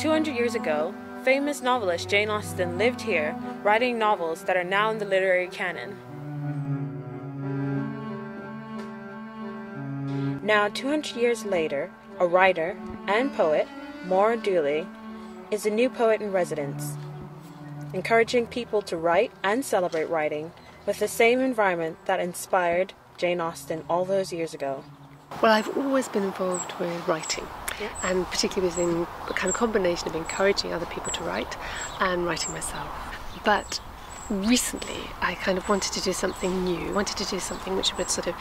200 years ago, famous novelist Jane Austen lived here, writing novels that are now in the literary canon. Now, 200 years later, a writer and poet, Maura Dooley, is a new poet in residence, encouraging people to write and celebrate writing with the same environment that inspired Jane Austen all those years ago. Well, I've always been involved with writing, and particularly within a kind of combination of encouraging other people to write and writing myself. But recently I kind of wanted to do something new, wanted to do something which would sort of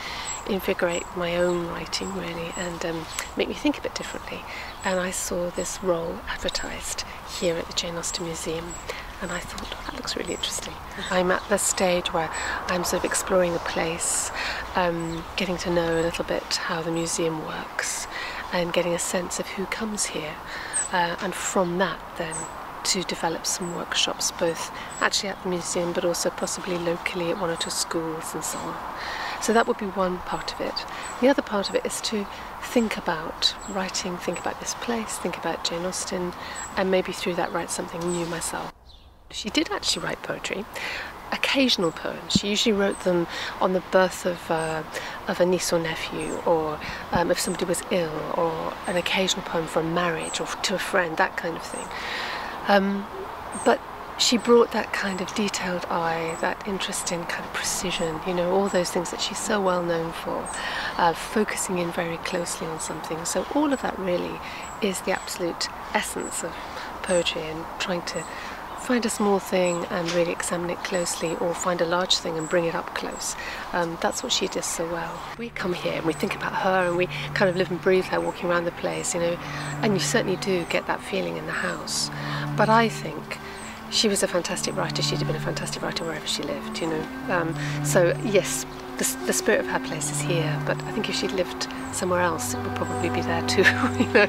invigorate my own writing really and make me think a bit differently. And I saw this role advertised here at the Jane Austen Museum, and I thought, oh, that looks really interesting. I'm at the stage where I'm sort of exploring a place, getting to know a little bit how the museum works and getting a sense of who comes here, and from that then to develop some workshops, both actually at the museum but also possibly locally at one or two schools and so on. So that would be one part of it. The other part of it is to think about writing, think about this place, think about Jane Austen, and maybe through that write something new myself. She did actually write poetry, occasional poems. She usually wrote them on the birth of a niece or nephew, or if somebody was ill, or an occasional poem for a marriage or to a friend, that kind of thing. But she brought that kind of detailed eye, that interest in kind of precision, you know, all those things that she's so well known for, focusing in very closely on something. So all of that really is the absolute essence of poetry, and trying to find a small thing and really examine it closely, or find a large thing and bring it up close. That's what she does so well. We come here and we think about her, and we kind of live and breathe her walking around the place, you know, and you certainly do get that feeling in the house. But I think she was a fantastic writer. She'd have been a fantastic writer wherever she lived, you know. So yes, the spirit of her place is here, but I think if she'd lived somewhere else, it would probably be there too, you know.